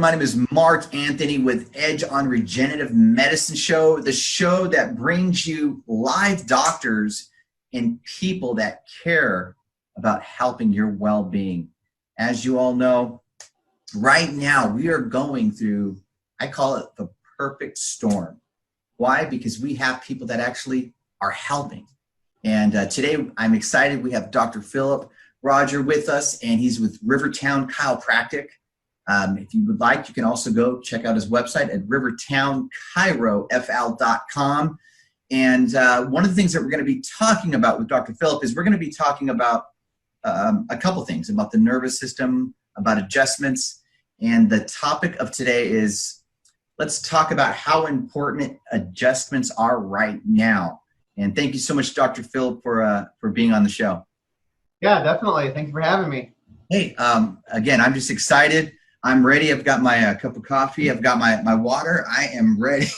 My name is Mark Anthony with Edge on Regenerative Medicine Show, the show that brings you live doctors and people that care about helping your well-being. As you all know, right now we are going through, I call it the perfect storm. Why? Because we have people that actually are helping. And today I'm excited. We have Dr. Phillip Rodger with us, and he's with Rivertown Chiropractic. If you would like, you can also go check out his website at rivertownchirofl.com. And one of the things that we're going to be talking about with Dr. Phillip is we're going to be talking about a couple things, about the nervous system, about adjustments. And the topic of today is, let's talk about how important adjustments are right now. And thank you so much, Dr. Phillip, for being on the show. Yeah, definitely. Thank you for having me. Hey, again, I'm just excited. I'm ready. I've got my cup of coffee. I've got my water. I am ready.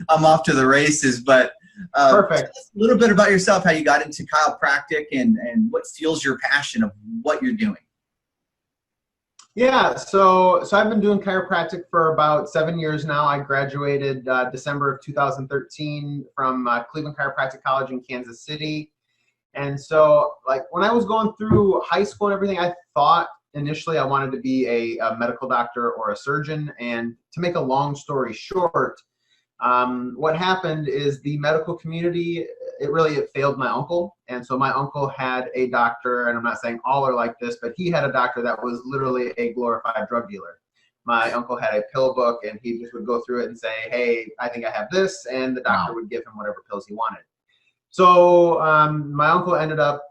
I'm off to the races. But Perfect. Tell us a little bit about yourself, how you got into chiropractic and what fuels your passion of what you're doing. Yeah, so I've been doing chiropractic for about 7 years now. I graduated December of 2013 from Cleveland Chiropractic College in Kansas City. And so, like, when I was going through high school and everything, I thought initially I wanted to be a medical doctor or a surgeon. And to make a long story short, what happened is the medical community, it failed my uncle. And so my uncle had a doctor, and I'm not saying all are like this, but he had a doctor that was literally a glorified drug dealer. My uncle had a pill book, and he just would go through it and say, hey, I think I have this. And the doctor would give him whatever pills he wanted. So my uncle ended up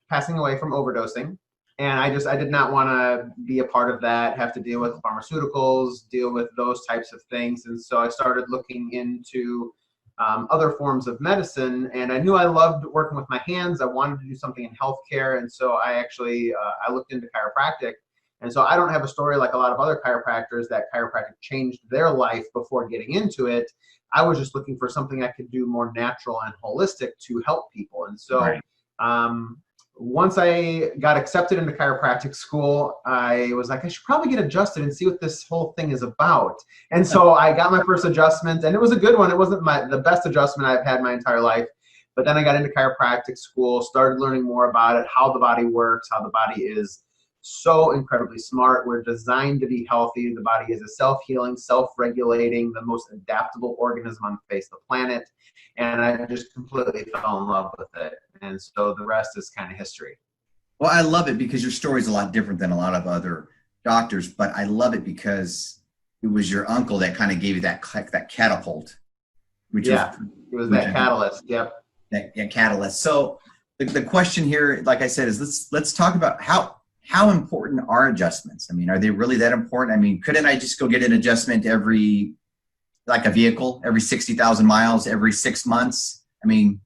passing away from overdosing. And I did not want to be a part of that, have to deal with pharmaceuticals, deal with those types of things. And so I started looking into other forms of medicine. And I knew I loved working with my hands. I wanted to do something in healthcare. And so I actually, I looked into chiropractic. And so I don't have a story like a lot of other chiropractors that chiropractic changed their life before getting into it. I was just looking for something I could do more natural and holistic to help people. And so once I got accepted into chiropractic school, I was like, I should probably get adjusted and see what this whole thing is about. And so I got my first adjustment, and it was a good one. It wasn't the best adjustment I've had my entire life. But then I got into chiropractic school, started learning more about it, how the body works, how the body is so incredibly smart. We're designed to be healthy. The body is a self-healing, self-regulating, the most adaptable organism on the face of the planet. And I just completely fell in love with it. And so the rest is kind of history. Well, I love it because your story is a lot different than a lot of other doctors, but I love it because it was your uncle that kind of gave you that catapult. It was that catalyst. Yep. That catalyst. So the question here, like I said, is let's talk about how important are adjustments? I mean, are they really that important? I mean, couldn't I just go get an adjustment like a vehicle, every 60,000 miles, every 6 months? I mean.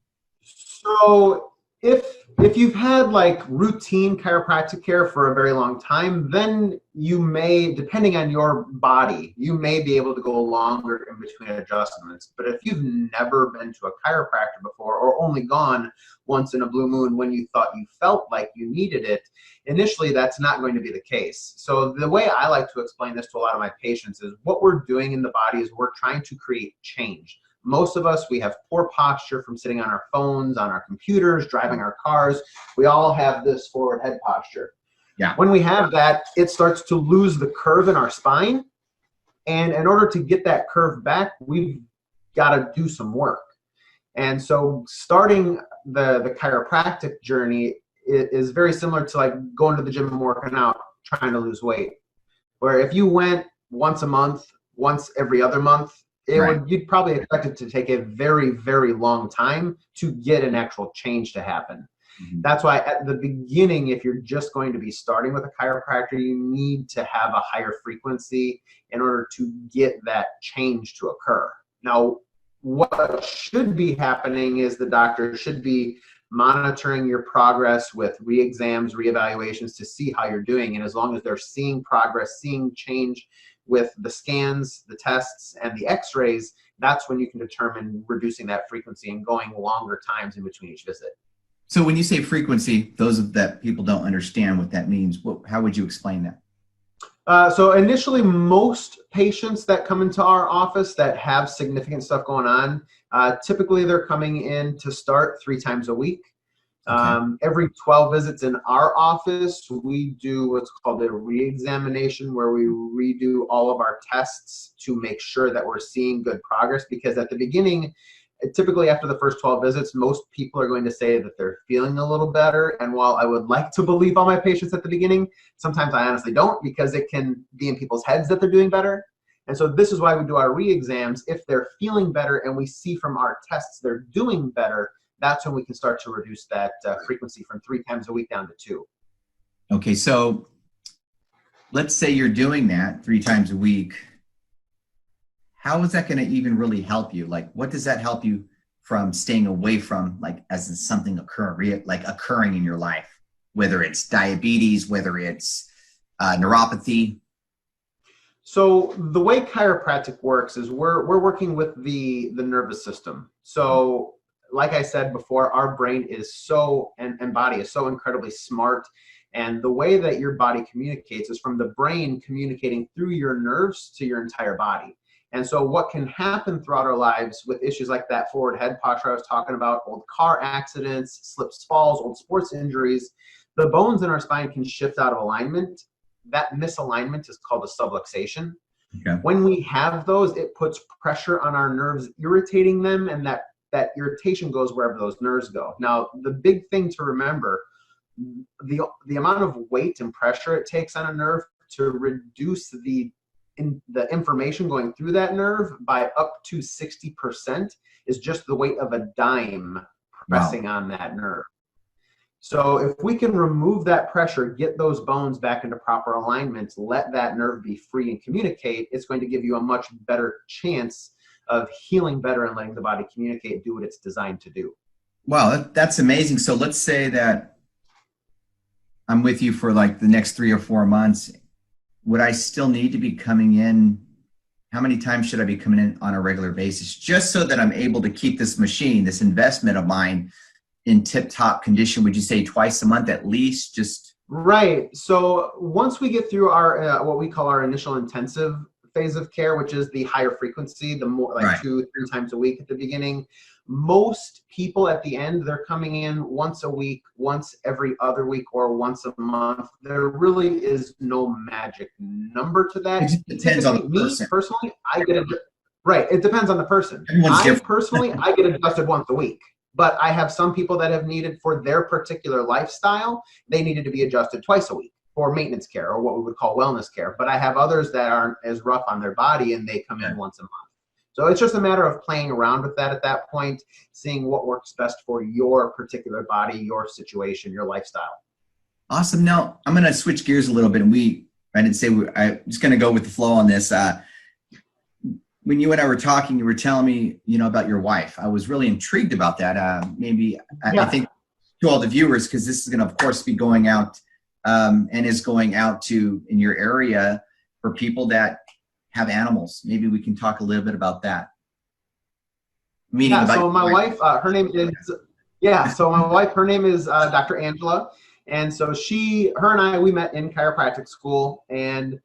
So if you've had like routine chiropractic care for a very long time, then you may, depending on your body, you may be able to go longer in between adjustments. But if you've never been to a chiropractor before, or only gone once in a blue moon when you thought you felt like you needed it, initially that's not going to be the case. So the way I like to explain this to a lot of my patients is what we're doing in the body is we're trying to create change. Most of us, we have poor posture from sitting on our phones, on our computers, driving our cars. We all have this forward head posture. Yeah. When we have that, it starts to lose the curve in our spine. And in order to get that curve back, we've got to do some work. And so starting the chiropractic journey is very similar to like going to the gym and working out, trying to lose weight. Where if you went once a month, once every other month, you'd probably expect it to take a very, very long time to get an actual change to happen. Mm-hmm. That's why at the beginning, if you're just going to be starting with a chiropractor, you need to have a higher frequency in order to get that change to occur. Now, what should be happening is the doctor should be monitoring your progress with re-exams, re-evaluations to see how you're doing. And as long as they're seeing progress, seeing change with the scans, the tests, and the x-rays, that's when you can determine reducing that frequency and going longer times in between each visit. So when you say frequency, those that people don't understand what that means, how would you explain that? So initially, most patients that come into our office that have significant stuff going on, typically they're coming in to start 3 times a week. Okay. Every 12 visits in our office, we do what's called a re-examination, where we redo all of our tests to make sure that we're seeing good progress. Because at the beginning, typically after the first 12 visits, most people are going to say that they're feeling a little better. And while I would like to believe all my patients at the beginning, sometimes I honestly don't, because it can be in people's heads that they're doing better. And so this is why we do our re-exams. If they're feeling better and we see from our tests they're doing better, that's when we can start to reduce that frequency from 3 times a week down to 2. Okay, so let's say you're doing that 3 times a week. How is that going to even really help you? Like, what does that help you from staying away from, like, as something occurring in your life, whether it's diabetes, whether it's neuropathy? So the way chiropractic works is we're working with the nervous system. So like I said before, our brain is and body is so incredibly smart. And the way that your body communicates is from the brain communicating through your nerves to your entire body. And so what can happen throughout our lives with issues like that forward head posture I was talking about, old car accidents, slips, falls, old sports injuries, the bones in our spine can shift out of alignment. That misalignment is called a subluxation. Okay. When we have those, it puts pressure on our nerves, irritating them, and that irritation goes wherever those nerves go. Now, the big thing to remember, the amount of weight and pressure it takes on a nerve to reduce the information going through that nerve by up to 60% is just the weight of a dime pressing on that nerve. So if we can remove that pressure, get those bones back into proper alignment, let that nerve be free and communicate, it's going to give you a much better chance of healing better and letting the body communicate, do what it's designed to do. Wow, that's amazing. So let's say that I'm with you for like the next 3 or 4 months. Would I still need to be coming in? How many times should I be coming in on a regular basis, just so that I'm able to keep this machine, this investment of mine, in tip-top condition? Would you say twice a month at least? Just right. So once we get through our what we call our initial intensive phase of care, which is the higher frequency, the more like 2-3 times a week at the beginning, most people at the end, they're coming in once a week, once every other week, or once a month. There really is no magic number to that. it just depends on the person. Me personally, I get it depends on the person. Everyone's different. Personally, I get adjusted once a week. But I have some people that have needed, for their particular lifestyle, they needed to be adjusted twice a week for maintenance care, or what we would call wellness care. But I have others that aren't as rough on their body and they come in once a month. So it's just a matter of playing around with that at that point, seeing what works best for your particular body, your situation, your lifestyle. Awesome. Now I'm going to switch gears a little bit, and I'm just going to go with the flow on this. When you and I were talking, you were telling me, about your wife. I was really intrigued about that. I think to all the viewers, because this is going to, of course, be going out and is going out to in your area for people that have animals. Maybe we can talk a little bit about that. So my wife, her name is Dr. Angela. And so her and I, we met in chiropractic school, and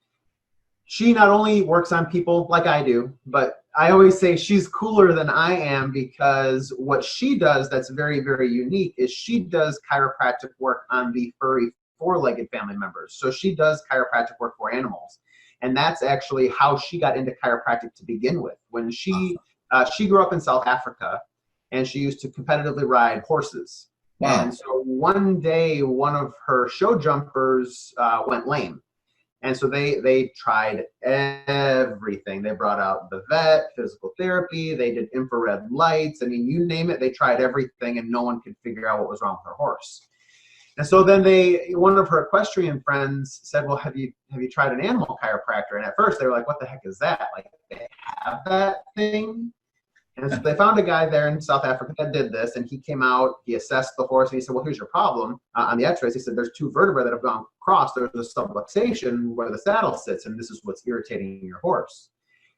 she not only works on people like I do, but I always say she's cooler than I am, because what she does that's very, very unique is she does chiropractic work on the furry 4-legged family members. So she does chiropractic work for animals. And that's actually how she got into chiropractic to begin with. When she grew up in South Africa, and she used to competitively ride horses. Wow. And so one day, one of her show jumpers went lame. And so they tried everything. They brought out the vet, physical therapy, they did infrared lights. I mean, you name it, they tried everything, and no one could figure out what was wrong with her horse. And so then one of her equestrian friends said, well, have you tried an animal chiropractor? And at first they were like, what the heck is that? Like, they have that thing? And so they found a guy there in South Africa that did this, and he came out, he assessed the horse, and he said, well, here's your problem. On the x-rays, he said, there's 2 vertebrae that have gone across. There's a subluxation where the saddle sits, and this is what's irritating your horse.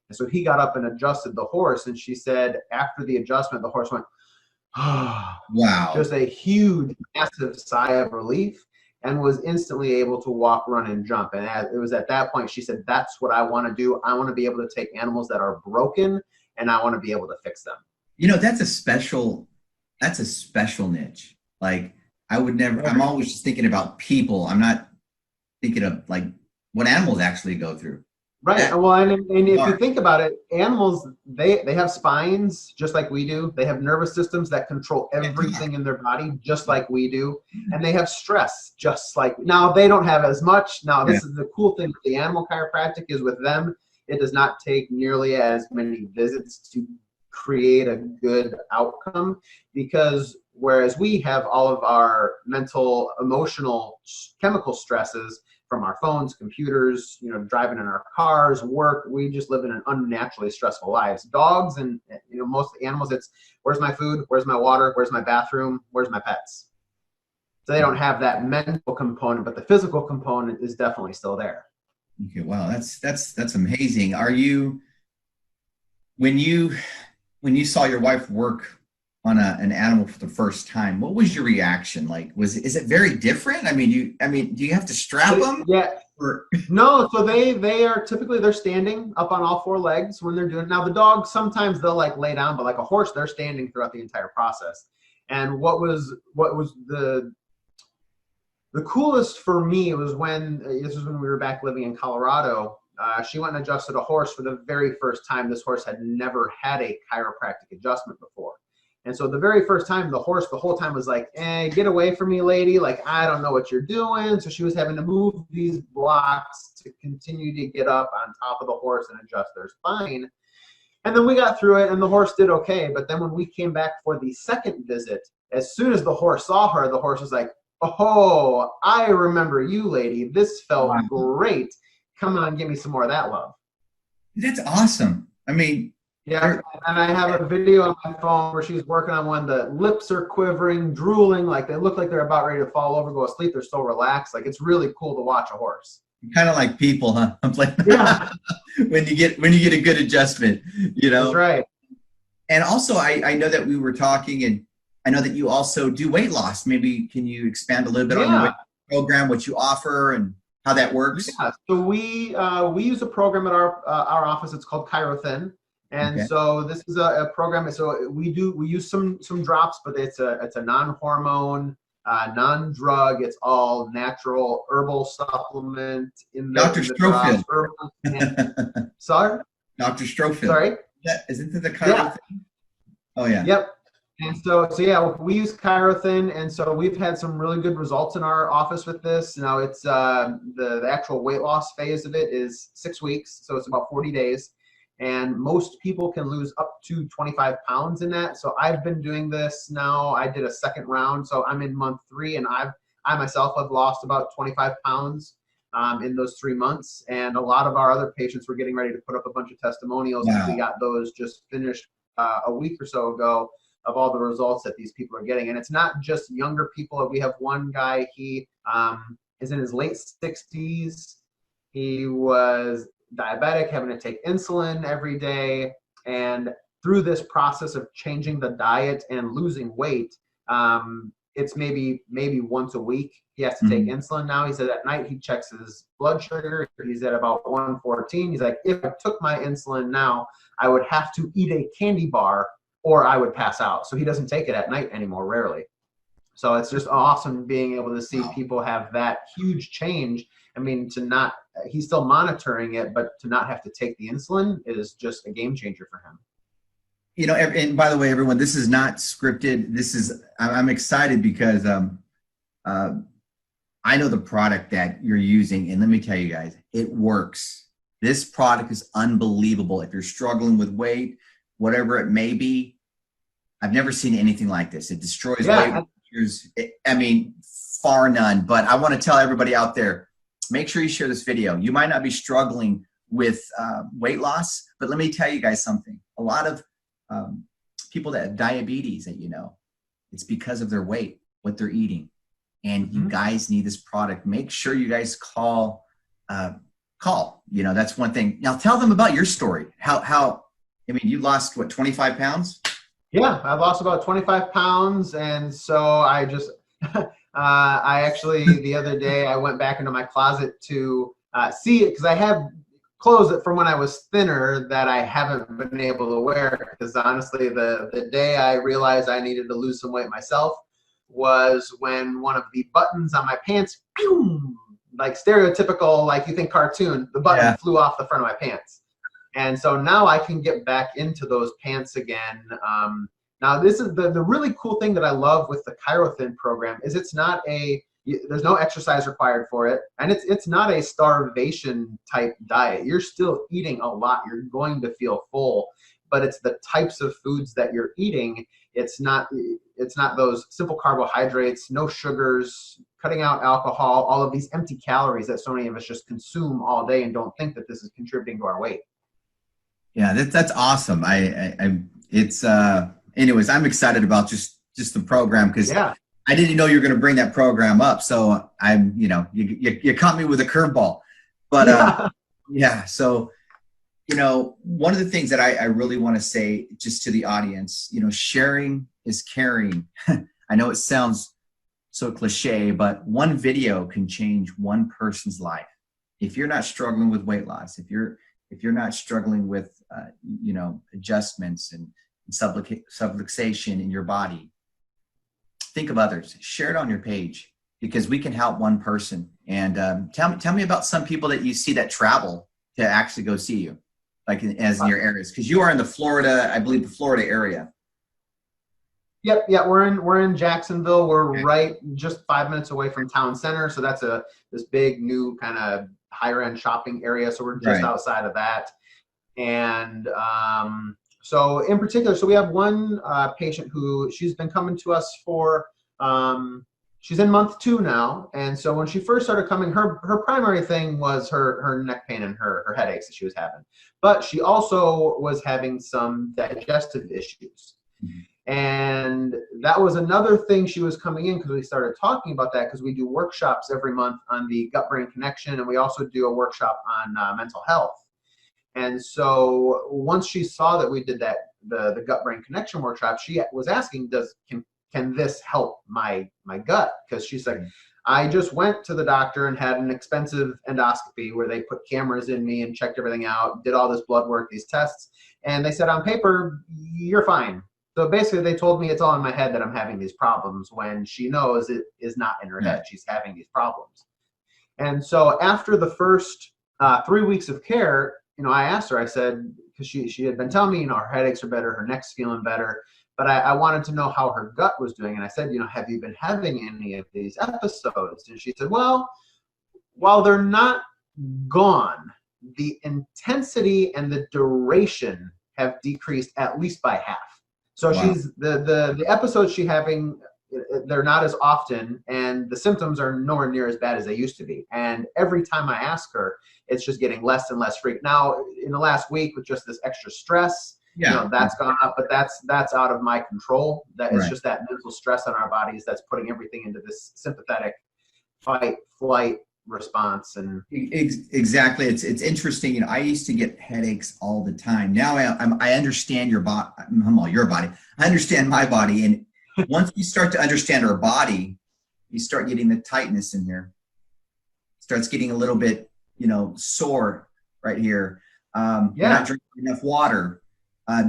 And so he got up and adjusted the horse, and she said after the adjustment, the horse went, wow. Just a huge, massive sigh of relief. and was instantly able to walk, run, and jump. And it was at that point she said, that's what I want to do. I want to be able to take animals that are broken, and I want to be able to fix them. You know, that's a special niche. Like, I would never, I'm always just thinking about people. I'm not thinking of like what animals actually go through. Right. Well, and if you think about it, animals, they have spines just like we do. They have nervous systems that control everything in their body just like we do. And they have stress just like, now they don't have as much. Now, this is the cool thing with the animal chiropractic is with them, it does not take nearly as many visits to create a good outcome, because whereas we have all of our mental, emotional, chemical stresses from our phones, computers, you know, driving in our cars, work, we just live in an unnaturally stressful lives. Dogs and, you know, most animals, it's where's my food, where's my water, where's my bathroom, where's my pets. So they don't have that mental component, but the physical component is definitely still there. Okay, wow, that's amazing. Are you, when you saw your wife work on an animal for the first time, what was your reaction? Like, is it very different? I mean, do you have to strap them? Yeah. No, so they are typically, they're standing up on all four legs when they're doing. Now the dog, sometimes they'll like lay down, but like a horse, they're standing throughout the entire process. And what was the coolest for me was when, this was when we were back living in Colorado. She went and adjusted a horse for the very first time. This horse had never had a chiropractic adjustment before. And so the very first time, the horse the whole time was like, get away from me, lady. Like, I don't know what you're doing. So she was having to move these blocks to continue to get up on top of the horse and adjust their spine. And then we got through it and the horse did okay. But then when we came back for the second visit, as soon as the horse saw her, the horse was like, oh, I remember you, lady. This felt great. Come on, give me some more of that love. That's awesome. I mean, yeah, and I have a video on my phone where she's working on one. The lips are quivering, drooling, like they look like they're about ready to fall over, go to sleep. They're so relaxed. Like, it's really cool to watch a horse. Kind of like people, huh? I'm like, yeah. when you get a good adjustment, you know. That's right. And also, I know that we were talking, and I know that you also do weight loss. Maybe can you expand a little bit on your weight program, what you offer, and how that works? Yeah. So we use a program at our office. It's called Chirothen. And so this is a program. So we use some drops, but it's a non-hormone, non-drug. It's all natural herbal supplement in the Dr. Strofield. Sorry? Dr. Strofield. Sorry? Isn't it the Chirothen? Oh yeah. Yep. And so yeah, we use Chirothen, and so we've had some really good results in our office with this. Now it's the actual weight loss phase of it is 6 weeks, so it's about 40 days. And most people can lose up to 25 pounds in that. So I've been doing this now. I did a second round. So I'm in month 3, and I myself have lost about 25 pounds in those 3 months. And a lot of our other patients were getting ready to put up a bunch of testimonials. Wow. We got those just finished a week or so ago of all the results that these people are getting. And it's not just younger people. We have one guy, he is in his late 60s. He was diabetic, having to take insulin every day, and through this process of changing the diet and losing weight, it's maybe once a week he has to take insulin now. He said at night he checks his blood sugar, he's at about 114. He's like, if I took my insulin now, I would have to eat a candy bar or I would pass out. So he doesn't take it at night anymore, rarely. So it's just awesome being able to see people have that huge change. I mean, he's still monitoring it, but to not have to take the insulin is just a game changer for him. You know, and by the way, everyone, this is not scripted. I'm excited because I know the product that you're using, and let me tell you guys, it works. This product is unbelievable. If you're struggling with weight, whatever it may be, I've never seen anything like this. It destroys weight. I mean, far none. But I want to tell everybody out there, make sure you share this video. You might not be struggling with weight loss, but let me tell you guys something. A lot of people that have diabetes, that it's because of their weight, what they're eating. And you guys need this product. Make sure you guys call. That's one thing. Now tell them about your story. I mean, you lost what, 25 pounds? Yeah, I lost about 25 pounds. And so I I actually, the other day, I went back into my closet to see it because I have clothes that from when I was thinner that I haven't been able to wear. Because honestly, the day I realized I needed to lose some weight myself was when one of the buttons on my pants, pew, like stereotypical, like you think cartoon, the button flew off the front of my pants. And so now I can get back into those pants again. Now this is the really cool thing that I love with the Chirothen program is it's not there's no exercise required for it, and it's not a starvation type diet. You're still eating a lot. You're going to feel full, but it's the types of foods that you're eating. It's not those simple carbohydrates, no sugars, cutting out alcohol, all of these empty calories that so many of us just consume all day and don't think that this is contributing to our weight. Yeah, that's awesome. Anyways, I'm excited about just the program because I didn't know you were going to bring that program up. So you caught me with a curveball, but so, one of the things that I really want to say just to the audience, sharing is caring. I know it sounds so cliche, but one video can change one person's life. If you're not struggling with weight loss, if you're not struggling with, adjustments and subluxation in your body, think of others, share it on your page because we can help one person. And tell me about some people that you see that travel to actually go see you, like as in your areas, because you are in the Florida, I believe the Florida area. Yep. Yeah. We're in Jacksonville. We're right just 5 minutes away from town center. So that's this big new kind of higher end shopping area. So we're just outside of that. And so in particular, so we have one patient who she's been coming to us for, she's in month 2 now. And so when she first started coming, her primary thing was her neck pain and her headaches that she was having. But she also was having some digestive issues. Mm-hmm. And that was another thing she was coming in because we started talking about that because we do workshops every month on the gut-brain connection, and we also do a workshop on mental health. And so once she saw that we did the gut-brain connection workshop, she was asking, can this help my gut? Because she's like, I just went to the doctor and had an expensive endoscopy where they put cameras in me and checked everything out, did all this blood work, these tests, and they said on paper, you're fine. So basically they told me it's all in my head that I'm having these problems when she knows it is not in her head. She's having these problems. And so after the first 3 weeks of care, I asked her, I said, because she had been telling me, her headaches are better, her neck's feeling better, but I wanted to know how her gut was doing. And I said, have you been having any of these episodes? And she said, well, while they're not gone, the intensity and the duration have decreased at least by half. So she's the episodes she's having, they're not as often, and the symptoms are nowhere near as bad as they used to be. And every time I ask her, it's just getting less and less frequent. Now, in the last week, with just this extra stress, that's gone up, but that's out of my control. That it's just that mental stress on our bodies that's putting everything into this sympathetic fight, flight response. And exactly, it's interesting. I used to get headaches all the time. Now I understand your body. I understand my body, and once you start to understand our body, you start getting the tightness in here. Starts getting a little bit, sore right here. You're not drinking enough water.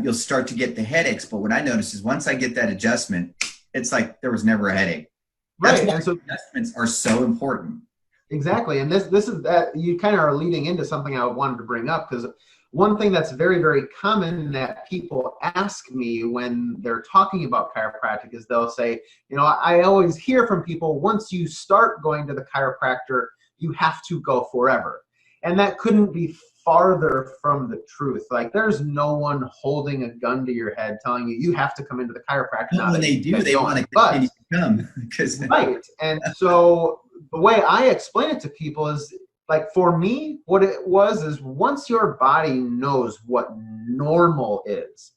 You'll start to get the headaches. But what I notice is once I get that adjustment, it's like there was never a headache. That's why adjustments are so important. Exactly. And this is that you kind of are leading into something I wanted to bring up, because one thing that's very, very common that people ask me when they're talking about chiropractic is they'll say, I always hear from people, once you start going to the chiropractor, you have to go forever. And that couldn't be farther from the truth. Like, there's no one holding a gun to your head telling you have to come into the chiropractor. Well, when they do, they want to continue to come. Right. And so the way I explain it to people is, like, for me, what it was is once your body knows what normal is,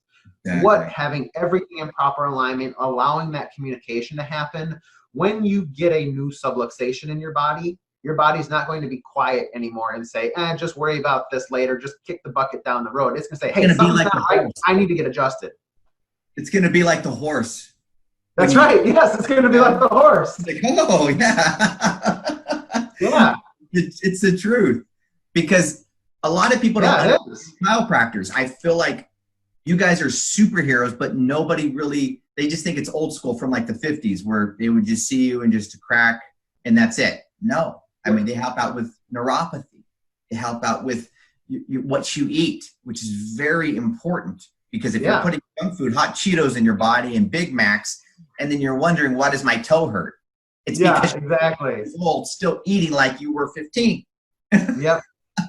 what having everything in proper alignment, allowing that communication to happen, when you get a new subluxation in your body's not going to be quiet anymore and say, just worry about this later, just kick the bucket down the road. It's going to say, hey, something's not right, I need to get adjusted. It's going to be like the horse. That's right. Yes, it's going to be like the horse. Like, oh, yeah. Yeah. It's the truth. Because a lot of people don't understand chiropractors. I feel like you guys are superheroes, but nobody really, they just think it's old school from like the 50s where they would just see you and just crack and that's it. No. I mean, they help out with neuropathy. They help out with what you eat, which is very important because if you're putting junk food, hot Cheetos in your body and Big Macs, and then you're wondering, why does my toe hurt? It's because you're old, still eating like you were 15. Yep.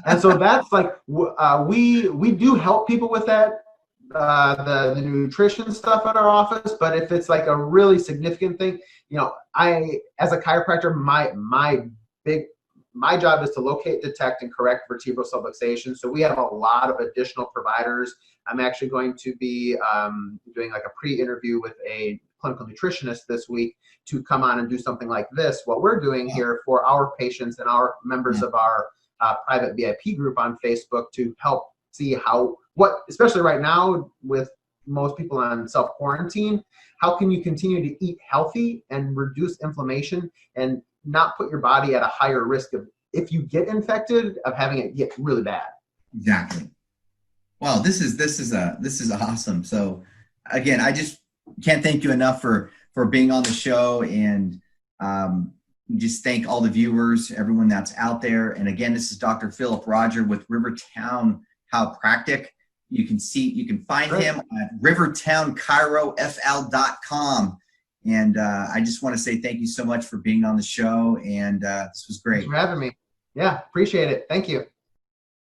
And so that's like, we do help people with that, the nutrition stuff at our office, but if it's like a really significant thing, you know, as a chiropractor, my job is to locate, detect, and correct vertebral subluxation. So we have a lot of additional providers. I'm actually going to be doing like a pre-interview with a clinical nutritionist this week to come on and do something like this, what we're doing here for our patients and our members of our private VIP group on Facebook to help see especially right now with most people on self-quarantine, how can you continue to eat healthy and reduce inflammation and not put your body at a higher risk of, if you get infected, of having it get really bad. Exactly. Wow, this is awesome. So again, I just can't thank you enough for being on the show, and just thank all the viewers, everyone that's out there. And again, this is Dr. Phillip Rodger with Rivertown Chiropractic. You can find him at rivertownchirofl.com. And I just want to say thank you so much for being on the show. And this was great. Thanks for having me. Yeah, appreciate it. Thank you.